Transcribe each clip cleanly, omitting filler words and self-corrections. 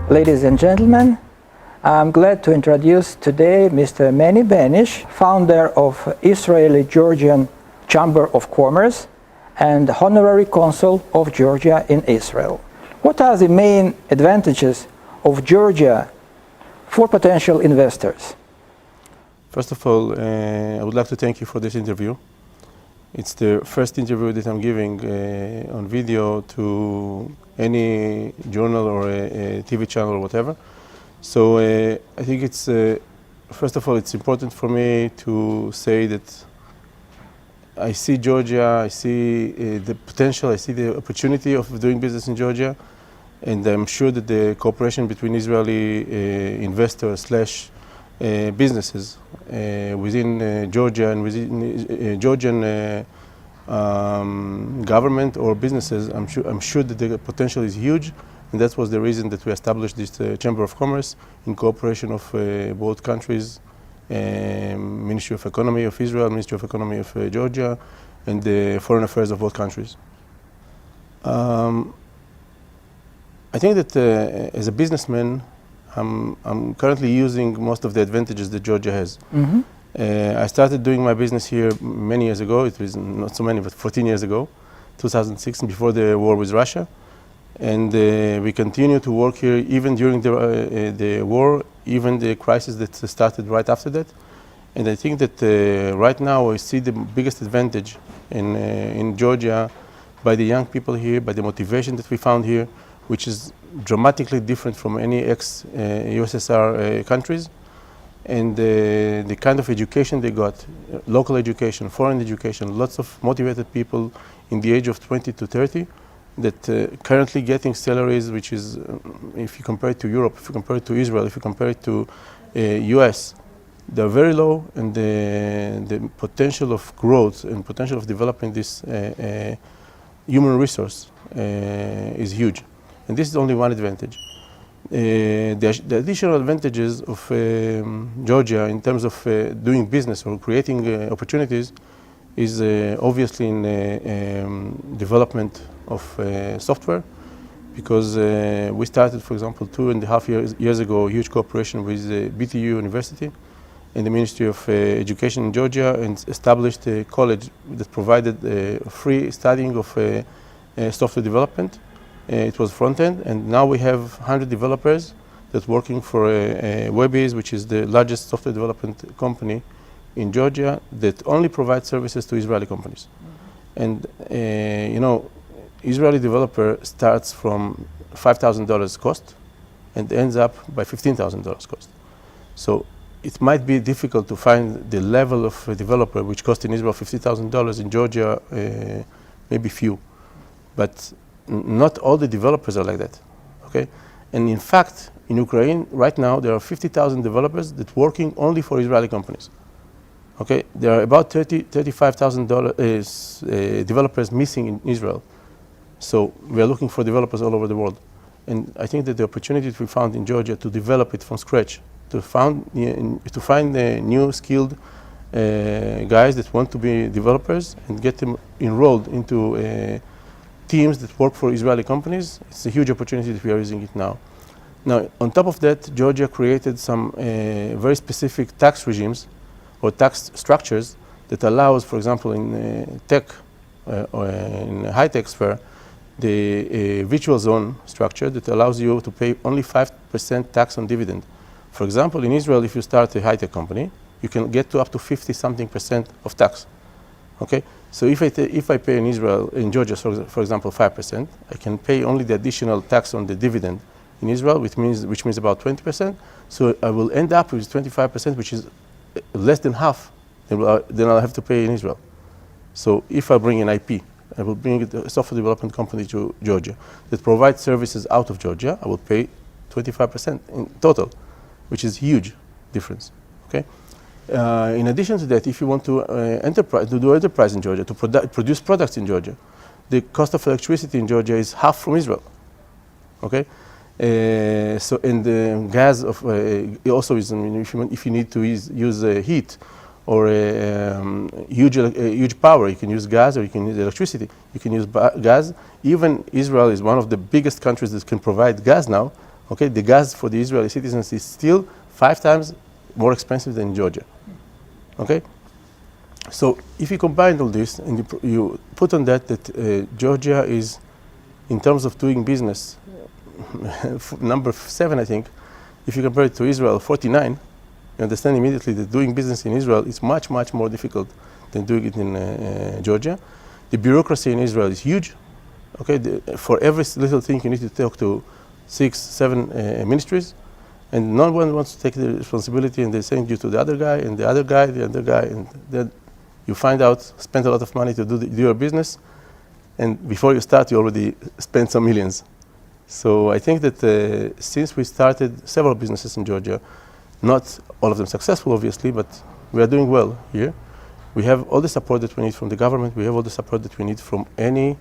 Ladies and gentlemen, I'm glad to introduce today Mr. Meni BENISH, founder of Israel-Georgian Chamber of Commerce and Honorary Consul of Georgia in Israel. What are the main advantages of Georgia for potential investors? First of all, I would like to thank you for this interview. It's the first interview that I'm giving on video to any journal or a TV channel or whatever. So I think it's, first of all, it's important for me to say that I see Georgia, I see the potential, I see the opportunity of doing business in Georgia, and I'm sure that the cooperation between Israeli investors slash businesses within Georgia and within Georgian government or businesses, I'm sure that the potential is huge, and that was the reason that we established this Chamber of Commerce in cooperation of both countries, Ministry of Economy of Israel, Ministry of Economy of Georgia, and the Foreign Affairs of both countries. I think that as a businessman, I'm currently using most of the advantages that Georgia has. Mm-hmm. I started doing my business here many years ago. It was not so many, but 14 years ago, 2006, before the war with Russia. And we continue to work here even during the war, even the crisis that started right after that. And I think that right now I see the biggest advantage in Georgia by the young people here, by the motivation that we found here, which is dramatically different from any ex-USSR countries. And the kind of education they got, local education, foreign education, lots of motivated people in the age of 20 to 30 that currently getting salaries which is, if you compare it to Europe, if you compare it to Israel, if you compare it to US, they're very low, and the potential of growth and potential of developing this human resource is huge. And this is only one advantage. The additional advantages of Georgia in terms of doing business or creating opportunities is obviously in development of software, because we started, for example, 2.5 years ago, a huge cooperation with BTU University and the Ministry of Education in Georgia, and established a college that provided free studying of software development. It was front-end, and now we have 100 developers that working for Webiz, which is the largest software development company in Georgia that only provides services to Israeli companies. Mm-hmm. And you know, Israeli developer starts from $5,000 cost and ends up by $15,000 cost. So it might be difficult to find the level of a developer which costs in Israel $50,000, in Georgia maybe few. But not all the developers are like that, okay? And in fact, in Ukraine, right now, there are 50,000 developers that working only for Israeli companies, okay? There are about 35,000 developers missing in Israel. So we are looking for developers all over the world. And I think that the opportunities we found in Georgia to develop it from scratch, to find new skilled guys that want to be developers and get them enrolled into teams that work for Israeli companies, it's a huge opportunity that we are using it now. Now, on top of that, Georgia created some very specific tax regimes or tax structures that allows, for example, in tech or in high-tech sphere, the virtual zone structure that allows you to pay only 5% tax on dividend. For example, in Israel, if you start a high-tech company, you can get to up to 50-something% of tax. Okay, so if I pay in Israel, in Georgia, for example, 5%, I can pay only the additional tax on the dividend in Israel, which means about 20%. So I will end up with 25%, which is less than half. Then I'll have to pay in Israel. So if I bring an IP, I will bring a software development company to Georgia that provides services out of Georgia, I will pay 25% in total, which is huge difference. Okay. In addition to that, if you want to do enterprise in Georgia, to produce products in Georgia, the cost of electricity in Georgia is half from Israel. Okay, so and the gas of also is, I mean, if you need to use heat or huge power, you can use gas or you can use electricity. You can use gas. Even Israel is one of the biggest countries that can provide gas now, Okay, the gas for the Israeli citizens is still 5 times more expensive than in Georgia. Okay, so if you combine all this and you put on that Georgia is, in terms of doing business, number 7, I think. If you compare it to Israel, 49, you understand immediately that doing business in Israel is much, much more difficult than doing it in Georgia. The bureaucracy in Israel is huge. Okay, for every little thing you need to talk to 6, 7 ministries, and no one wants to take the responsibility, and they send you to the other guy, and the other guy, the other guy, and then you find out, spend a lot of money to do your business, and before you start, you already spent some millions. So I think that since we started several businesses in Georgia, not all of them successful, obviously, but we are doing well here. We have all the support that we need from the government. We have all the support that we need from any,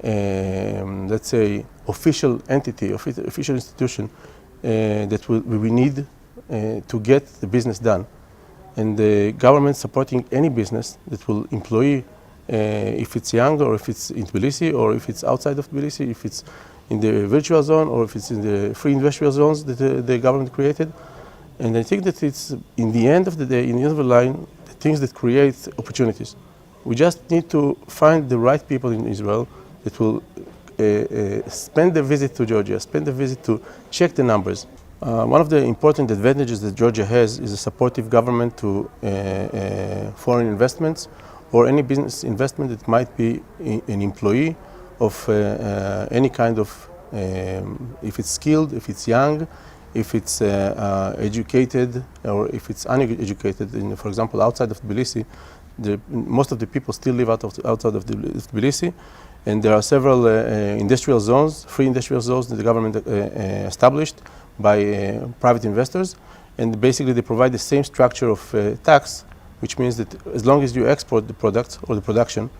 let's say, official entity, official institution that we need to get the business done. And the government supporting any business that will employ, if it's young or if it's in Tbilisi or if it's outside of Tbilisi, if it's in the virtual zone or if it's in the free industrial zones that the government created. And I think that it's, in the end of the day, in the end of the line, the things that create opportunities. We just need to find the right people in Israel that will spend the visit to Georgia, spend the visit to check the numbers. One of the important advantages that Georgia has is a supportive government to foreign investments or any business investment that might be an employee of any kind of, if it's skilled, if it's young, if it's educated, or if it's uneducated. For example, outside of Tbilisi, most of the people still live outside of Tbilisi, and there are several industrial zones, free industrial zones that the government established by private investors, and basically they provide the same structure of tax, which means that as long as you export the product or the production,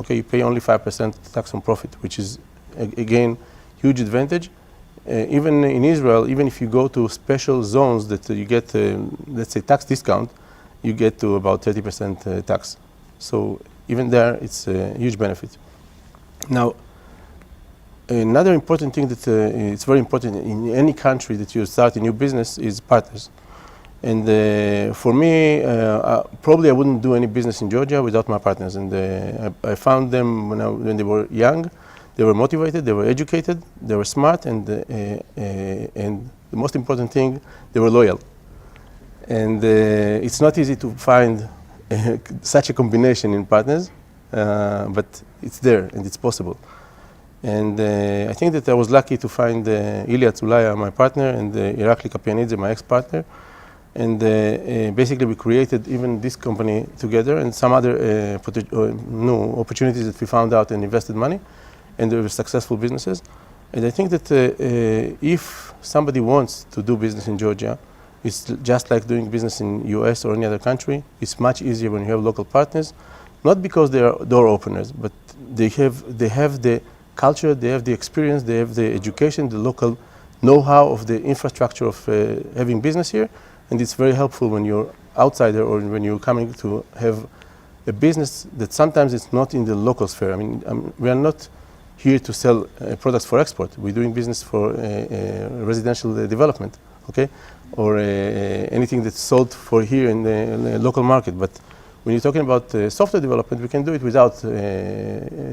okay, you pay only 5% tax on profit, which is again huge advantage. Even in Israel, even if you go to special zones that you get, let's say, tax discount, you get to about 30% tax. So even there, it's a huge benefit. Now, another important thing that it's very important in any country that you start a new business is partners. And for me, probably I wouldn't do any business in Georgia without my partners. And I found them when they were young. They were motivated, they were educated, they were smart, and the most important thing, they were loyal. And it's not easy to find such a combination in partners, but it's there and it's possible. And I think that I was lucky to find Ilya Zulaya, my partner, and Irakli Kapianidze, my ex-partner. And basically we created even this company together and some other new opportunities that we found out and invested money. And they were successful businesses. And I think that if somebody wants to do business in Georgia, it's just like doing business in US or any other country. It's much easier when you have local partners, not because they are door openers, but they have the culture, they have the experience, they have the education, the local know-how of the infrastructure of having business here. And it's very helpful when you're outsider or when you're coming to have a business that sometimes it's not in the local sphere. I mean, we are not here to sell products for export. We're doing business for residential development, okay? Or anything that's sold for here in the local market. But when you're talking about software development, we can do it without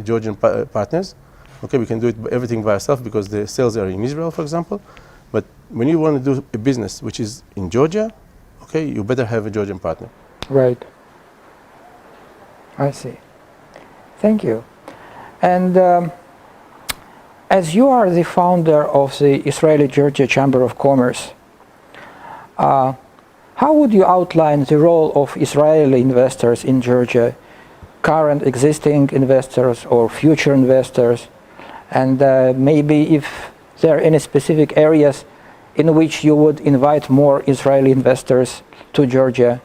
Georgian partners. Okay, we can do it everything by ourselves because the sales are in Israel, for example. But when you want to do a business which is in Georgia, okay, you better have a Georgian partner. Right. I see. Thank you. And as you are the founder of the Israeli-Georgia Chamber of Commerce, how would you outline the role of Israeli investors in Georgia, current existing investors or future investors, and maybe if there are any specific areas in which you would invite more Israeli investors to Georgia,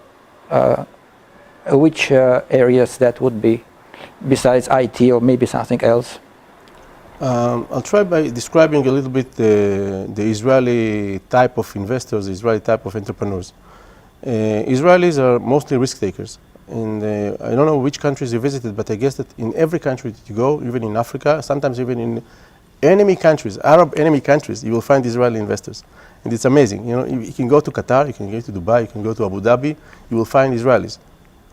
which areas that would be, besides IT or maybe something else? I'll try by describing a little bit the Israeli type of investors, the Israeli type of entrepreneurs. Israelis are mostly risk takers. And I don't know which countries you visited, but I guess that in every country that you go, even in Africa, sometimes even in enemy countries, Arab enemy countries, you will find Israeli investors. And it's amazing. You know, you can go to Qatar, you can go to Dubai, you can go to Abu Dhabi, you will find Israelis.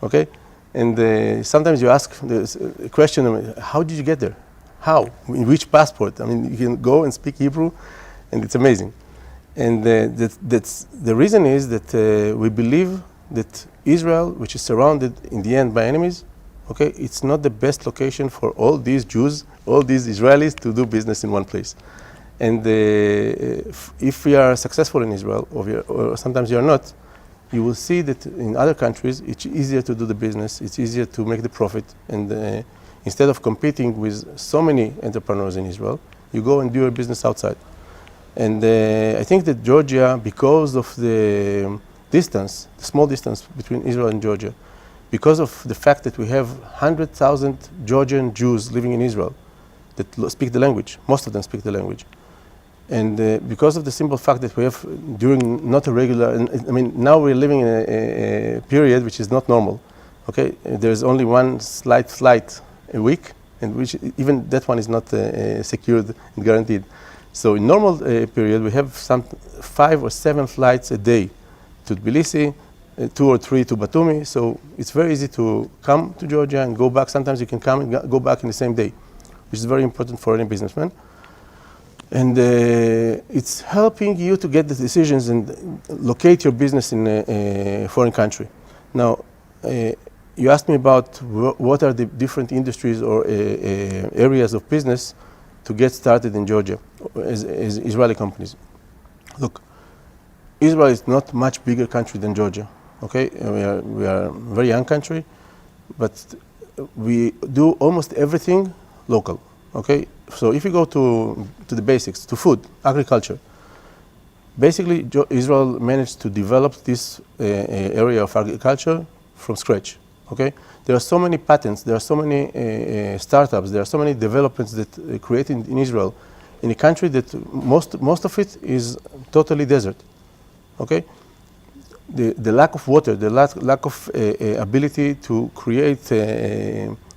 Okay? And sometimes you ask the question, how did you get there? How? In which passport? I mean, you can go and speak Hebrew, and it's amazing. And that's the reason is that we believe that Israel, which is surrounded in the end by enemies, okay, it's not the best location for all these Jews, all these Israelis to do business in one place. And if we are successful in Israel, or sometimes you are not, you will see that in other countries it's easier to do the business, it's easier to make the profit, and instead of competing with so many entrepreneurs in Israel, you go and do your business outside. And I think that Georgia, because of the distance, the small distance between Israel and Georgia, because of the fact that we have 100,000 Georgian Jews living in Israel that speak the language, most of them speak the language. And because of the simple fact that we have during not a regular, I mean, now we're living in a period which is not normal. Okay, there's only one slight flight a week, and which even that one is not secured and guaranteed. So in normal period, we have some 5 or 7 flights a day to Tbilisi, 2 or 3 to Batumi. So it's very easy to come to Georgia and go back. Sometimes you can come and go back in the same day, which is very important for any businessman. And it's helping you to get the decisions and locate your business in a foreign country. Now, you asked me about what are the different industries or areas of business to get started in Georgia as Israeli companies. Look, Israel is not much bigger country than Georgia. Okay, we are a very young country, but we do almost everything local. Okay, so if you go to the basics, to food, agriculture, basically Israel managed to develop this area of agriculture from scratch. Okay, there are so many patents, there are so many startups, there are so many developments that created in Israel, in a country that most of it is totally desert. Okay, the lack of water, the lack of ability to create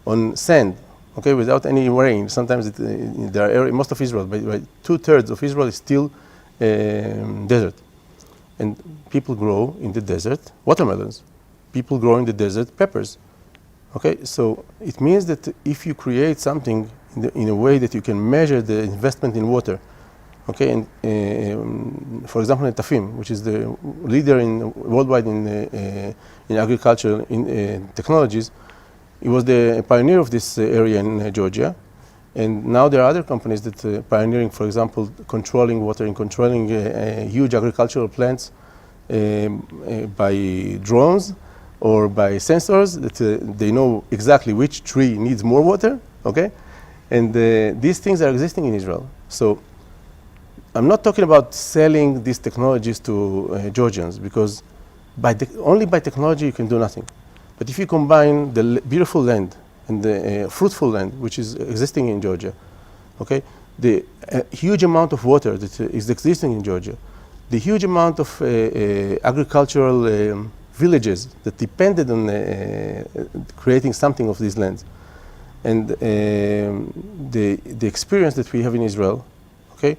on sand. Okay, without any rain. Sometimes there are areas, most of Israel, but 2/3 of Israel is still desert. And people grow in the desert watermelons. People grow in the desert peppers. Okay, so it means that if you create something in a way that you can measure the investment in water, okay, and for example, in Tafim, which is the leader worldwide in agriculture in technologies, he was the pioneer of this area in Georgia, and now there are other companies that are pioneering, for example, controlling water and controlling huge agricultural plants by drones or by sensors that they know exactly which tree needs more water, okay? And these things are existing in Israel. So I'm not talking about selling these technologies to Georgians, because only by technology you can do nothing. But if you combine the beautiful land and the fruitful land, which is existing in Georgia, okay, the huge amount of water that is existing in Georgia, the huge amount of agricultural villages that depended on creating something of these lands, and the experience that we have in Israel, okay,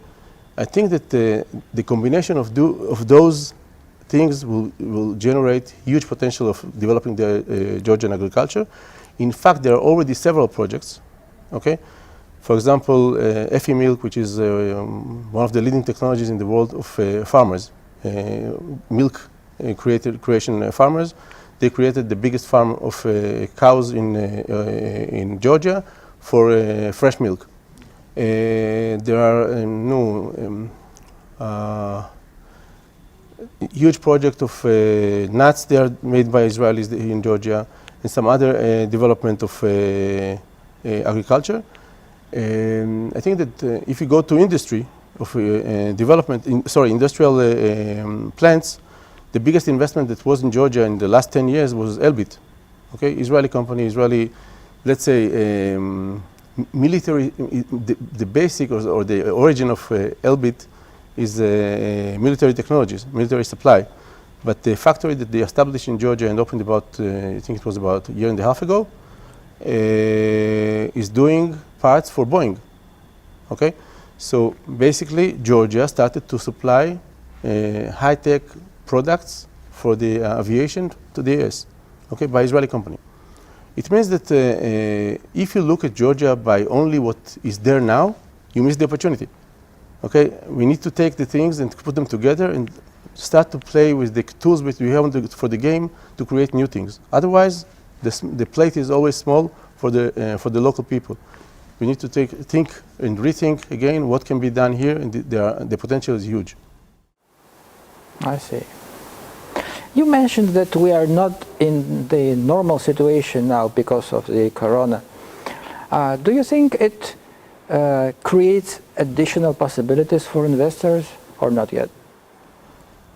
I think that the combination of those things will generate huge potential of developing the Georgian agriculture. In fact, there are already several projects, okay? For example, Effie milk, which is one of the leading technologies in the world of farmers, milk creation farmers. They created the biggest farm of cows in Georgia for fresh milk. There are huge project of nuts. They are made by Israelis in Georgia, and some other development of agriculture. I think that if you go to industry of industrial plants, the biggest investment that was in Georgia in the last 10 years was Elbit. Okay, Israeli company, let's say, military. The basic or the origin of Elbit is military technologies, military supply. But the factory that they established in Georgia and opened about, I think it was about a year and a half ago, is doing parts for Boeing. Okay, So basically, Georgia started to supply high-tech products for the aviation to the US, okay, by Israeli company. It means that if you look at Georgia by only what is there now, you miss the opportunity. Okay, we need to take the things and put them together and start to play with the tools which we have for the game to create new things. Otherwise, the plate is always small for the local people. We need to think and rethink again what can be done here, and the potential is huge. I see. You mentioned that we are not in the normal situation now because of the corona. Do you think it creates additional possibilities for investors or not yet?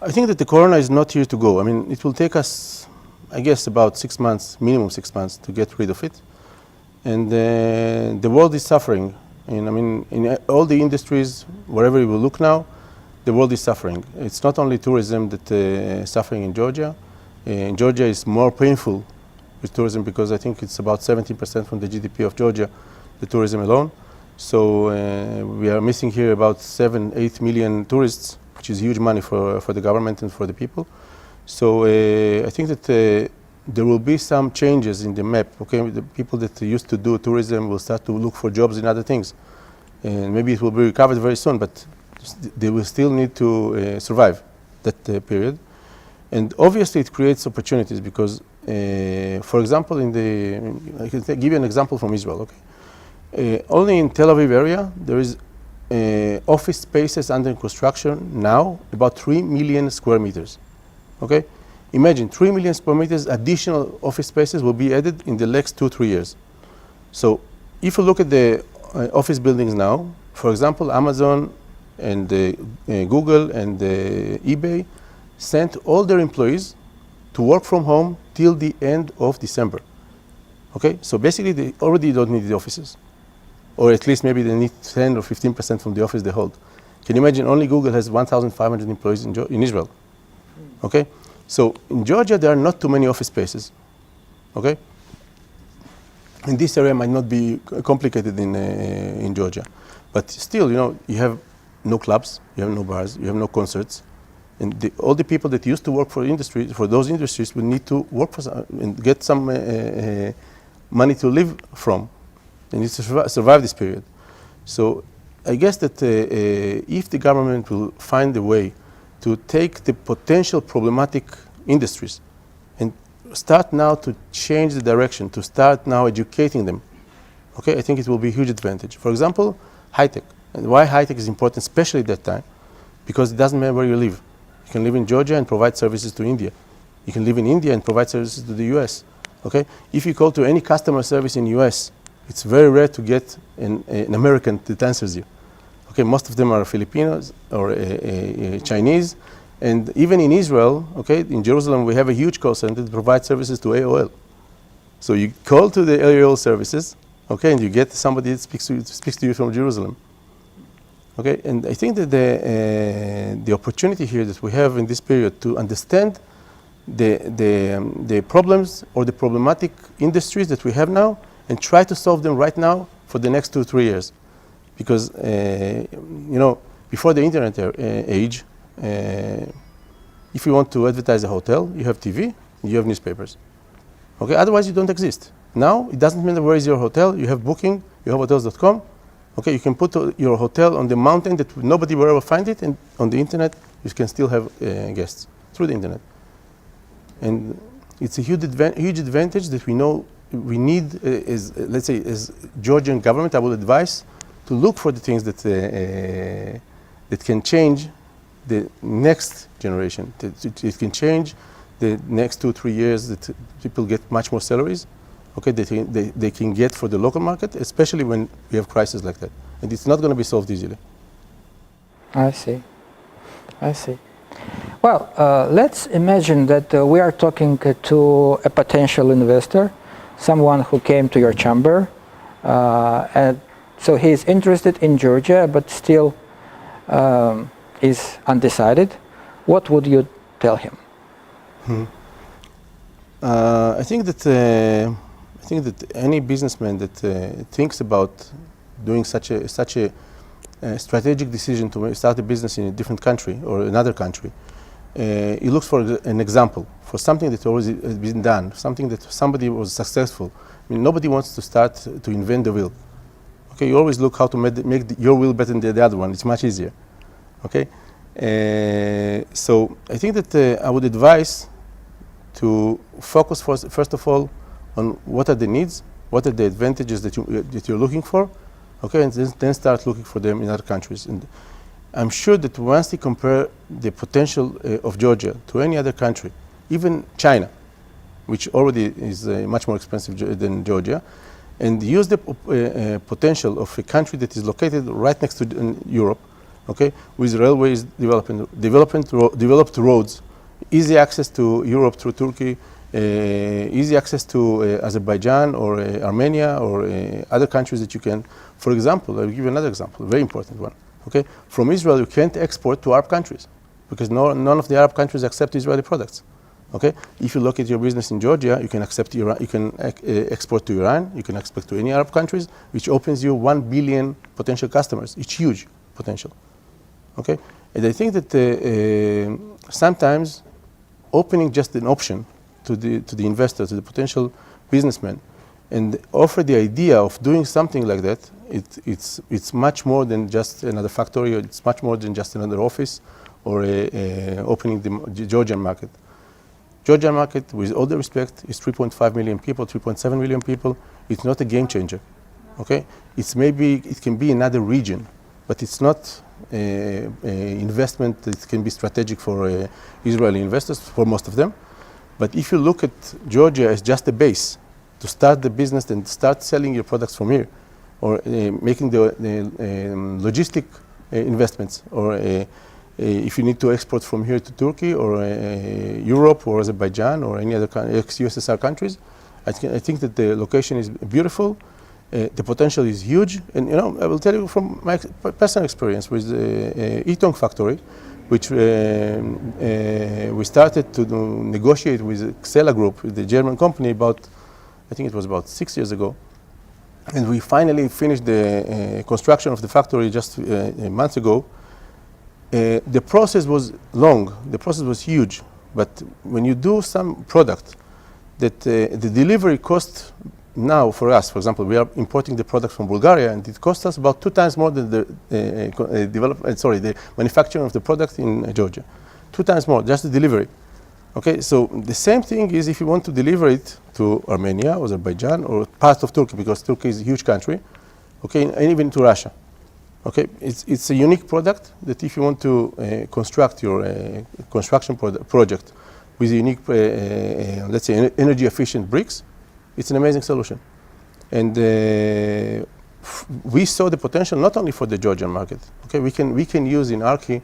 I think that the corona is not here to go. I mean, it will take us, I guess, about 6 months, minimum 6 months, to get rid of it. And the world is suffering. And I mean, in all the industries, wherever you will look now, the world is suffering. It's not only tourism that is suffering in Georgia. In Georgia, it's more painful with tourism because I think it's about 17% from the GDP of Georgia, the tourism alone. So we are missing here about 7-8 million tourists, which is huge money for the government and for the people. So I think that there will be some changes in the map. Okay, the people that used to do tourism will start to look for jobs in other things, and maybe it will be recovered very soon. But they will still need to survive that period. And obviously, it creates opportunities because, for example, I can give you an example from Israel. Okay, only in Tel Aviv area there is office spaces under construction now about 3 million square meters. Okay, imagine 3 million square meters additional office spaces will be added in the next 2-3 years. So if you look at the office buildings now, for example, Amazon and Google and eBay sent all their employees to work from home till the end of December. Okay, so basically they already don't need the offices, or at least maybe they need 10 or 15% from the office they hold. Can you imagine? Only Google has 1,500 employees in Israel. Okay, so in Georgia there are not too many office spaces. Okay, and this area might not be complicated in Georgia, but still, you know, you have no clubs, you have no bars, you have no concerts, and all the people that used to work for those industries will need to work and get some money to live from. They need to survive this period. So I guess that if the government will find a way to take the potential problematic industries and start now to change the direction, to start now educating them, okay, I think it will be a huge advantage. For example, high-tech. And why high-tech is important, especially at that time? Because it doesn't matter where you live. You can live in Georgia and provide services to India. You can live in India and provide services to the US. Okay? If you call to any customer service in the US, it's very rare to get an American that answers you. Okay, most of them are Filipinos or Chinese. And even in Israel, okay, in Jerusalem, we have a huge call center that provides services to AOL. So you call to the AOL services, okay, and you get somebody that speaks to you from Jerusalem. Okay, and I think that the opportunity here that we have in this period to understand the problems or the problematic industries that we have now and try to solve them right now for the next 2-3 years. Because, you know, before the internet age, if you want to advertise a hotel, you have TV, you have newspapers. Okay, otherwise you don't exist. Now, it doesn't matter where is your hotel, you have booking, you have hotels.com. Okay, you can put your hotel on the mountain that nobody will ever find it, and on the internet, you can still have guests through the internet. And it's a huge advantage that we know we need, let's say, as Georgian government, I would advise to look for the things that can change the next generation. It can change the next 2-3 years that people get much more salaries. Okay, they can get for the local market, especially when we have crises like that. And it's not going to be solved easily. I see. I see. Well, let's imagine that we are talking to a potential investor, someone who came to your chamber, and so he is interested in Georgia, but still is undecided. What would you tell him? I think that any businessman that thinks about doing such a strategic decision to start a business in a different country or another country, he looks for an example, for something that already has been done, something that somebody was successful. I mean, nobody wants to start to invent the wheel. Okay, you always look how to make your wheel better than the other one. It's much easier. Okay, so I think that I would advise to focus first of all on what are the needs, what are the advantages that you're looking for. Okay, and then start looking for them in other countries. And I'm sure that once you compare the potential of Georgia to any other country, even China, which already is much more expensive than Georgia, and use the potential of a country that is located right next to Europe, okay, with railways developed roads, easy access to Europe through Turkey, easy access to Azerbaijan or Armenia or other countries that you can. For example, I'll give you another example, a very important one. Okay, from Israel you can't export to Arab countries because none of the Arab countries accept Israeli products. Okay, if you look at your business in Georgia, you can accept Iran, you can export to Iran, you can export to any Arab countries, which opens you 1 billion potential customers. It's huge potential. Okay, and I think that sometimes opening just an option to the investor, to the potential businessman, and offer the idea of doing something like that, it's much more than just another factory, or it's much more than just another office, or opening the Georgian market. Georgian market, with all the respect, is 3.5 million people, 3.7 million people. It's not a game changer. Okay, it can be another region, but it's not an investment that can be strategic for Israeli investors, for most of them. But if you look at Georgia as just a base to start the business and start selling your products from here, or making the logistic investments, or if you need to export from here to Turkey or Europe or Azerbaijan or any other ex-USSR countries, I think that the location is beautiful. The potential is huge, and I will tell you from my personal experience with the Eton factory, which we started to negotiate with Xela Group, the German company, I think it was about 6 years ago. And we finally finished the construction of the factory just a month ago. The process was long, the process was huge, but when you do some product that the delivery cost now for us, for example, we are importing the product from Bulgaria, and it costs us about 2 times more than the manufacturing of the product in Georgia. 2 times more, just the delivery. Okay, so the same thing is if you want to deliver it to Armenia, Azerbaijan, or parts of Turkey, because Turkey is a huge country, okay, and even to Russia. Okay, it's a unique product that if you want to construct your construction project with unique, let's say, energy efficient bricks, it's an amazing solution. And we saw the potential not only for the Georgian market. Okay, we can use in Archi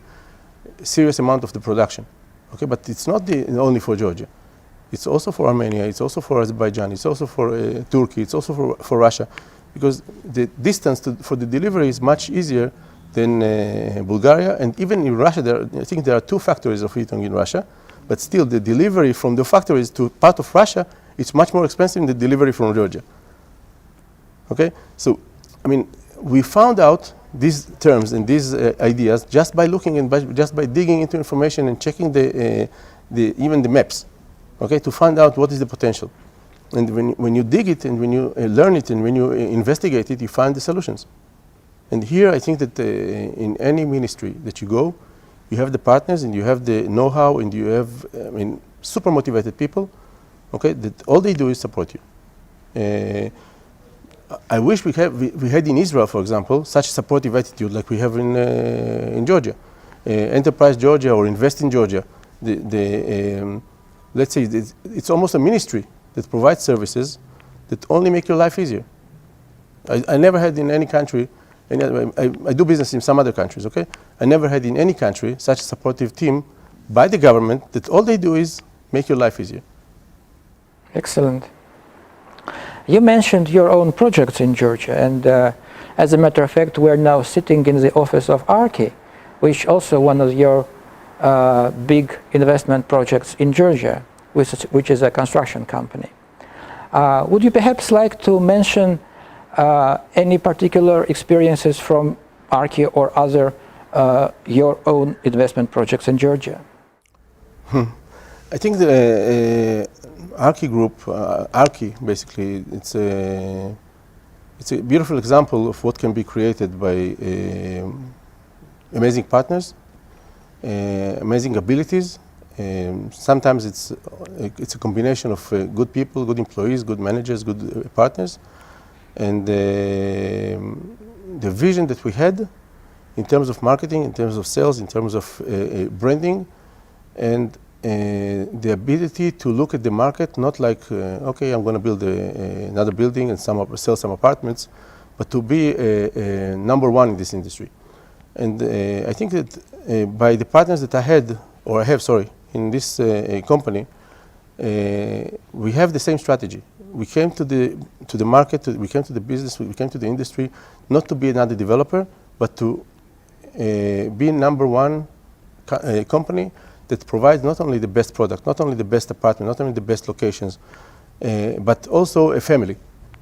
a serious amount of the production. Okay, but it's not only for Georgia. It's also for Armenia. It's also for Azerbaijan. It's also for Turkey. It's also for Russia, because the distance for the delivery is much easier than Bulgaria. And even in Russia, I think there are 2 factories of Eton in Russia, but still the delivery from the factories to part of Russia, it's much more expensive than the delivery from Georgia. Okay, so I mean, we found out these terms and these ideas just by looking and just by digging into information and checking even the maps, okay, to find out what is the potential. And when you dig it and when you learn it and when you investigate it, you find the solutions. And here I think that in any ministry that you go, you have the partners and you have the know-how and you have, super motivated people, okay, that all they do is support you. I wish we had in Israel, for example, such a supportive attitude like we have in Georgia. Enterprise Georgia or Invest in Georgia. Let's say it's almost a ministry that provides services that only make your life easier. I never had in any country, I do business in some other countries, okay? I never had in any country such a supportive team by the government that all they do is make your life easier. Excellent. You mentioned your own projects in Georgia, and as a matter of fact, we're now sitting in the office of Archi, which also one of your big investment projects in Georgia, which is a construction company. Would you perhaps like to mention any particular experiences from Archi or other your own investment projects in Georgia? I think the Archi group, Archi basically, it's a beautiful example of what can be created by amazing partners, amazing abilities. Sometimes it's a combination of good people, good employees, good managers, good partners, and the vision that we had in terms of marketing, in terms of sales, in terms of branding, and the ability to look at the market not like okay, I'm going to build another building and sell some apartments, but to be number one in this industry. And I think that by the partners that I have, in this company, we have the same strategy. We came to the market, we came to the business, we came to the industry, not to be another developer, but to be number one company that provides not only the best product, not only the best apartment, not only the best locations, but also a family.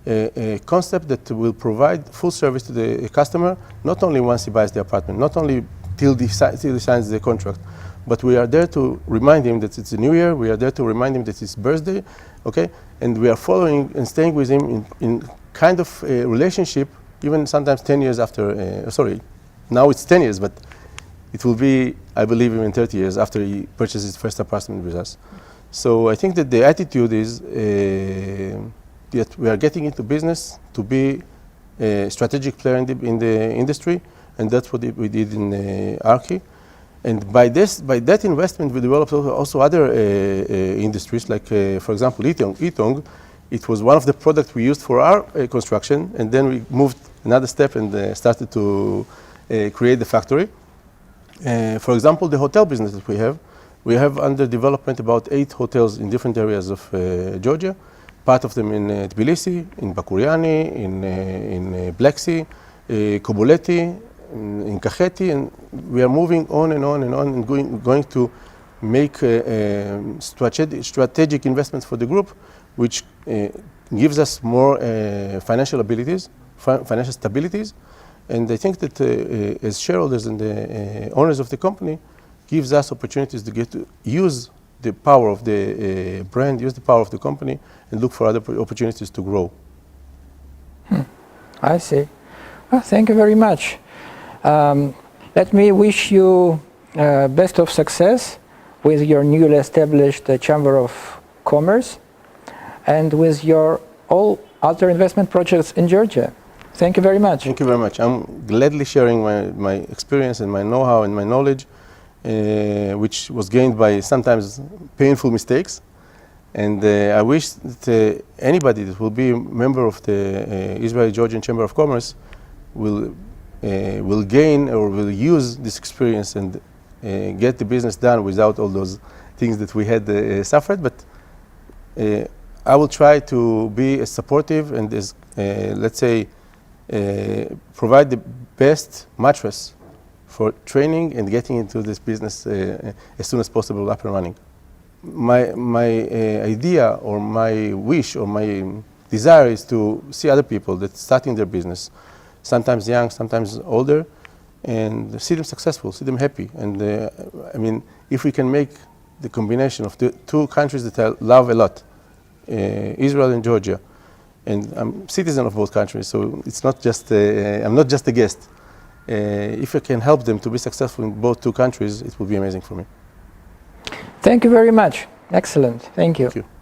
A concept that will provide full service to the customer, not only once he buys the apartment, not only till he signs the contract, but we are there to remind him that it's a new year, we are there to remind him that it's his birthday, okay? And we are following and staying with him in kind of a relationship, even sometimes 10 years after, now it's 10 years, but it will be, I believe, even 30 years after he purchases his first apartment with us. So I think that the attitude is that we are getting into business to be a strategic player in the industry, and that's what we did in Archi. And by that investment, we developed also other industries, like, for example, Itong. It was one of the products we used for our construction, and then we moved another step and started to create the factory. For example, the hotel business that we have under development about 8 hotels in different areas of Georgia. Part of them in Tbilisi, in Bakuriani, in Black Sea, Kobuleti, in Kakheti, and we are moving on and on and on and going to make strategic investments for the group, which gives us more financial abilities, financial stabilities. And I think that as shareholders and the owners of the company, gives us opportunities to get to use the power of the brand, use the power of the company, and look for other opportunities to grow. I see. Well, thank you very much. Let me wish you best of success with your newly established Chamber of Commerce and with your all other investment projects in Georgia. Thank you very much. Thank you very much. I'm gladly sharing my experience and my know-how and my knowledge, which was gained by sometimes painful mistakes. And I wish that anybody that will be a member of the Israel-Georgian Chamber of Commerce will gain or will use this experience and get the business done without all those things that we had suffered. But I will try to be as supportive and as, let's say, provide the best mattress for training and getting into this business as soon as possible, up and running. My idea or my wish or my desire is to see other people that starting their business, sometimes young, sometimes older, and see them successful, see them happy. And I mean, if we can make the combination of the 2 countries that I love a lot, Israel and Georgia, and I'm a citizen of both countries, so it's not just I'm not just a guest. If I can help them to be successful in both 2 countries, it will be amazing for me. Thank you very much. Excellent. Thank you. Thank you.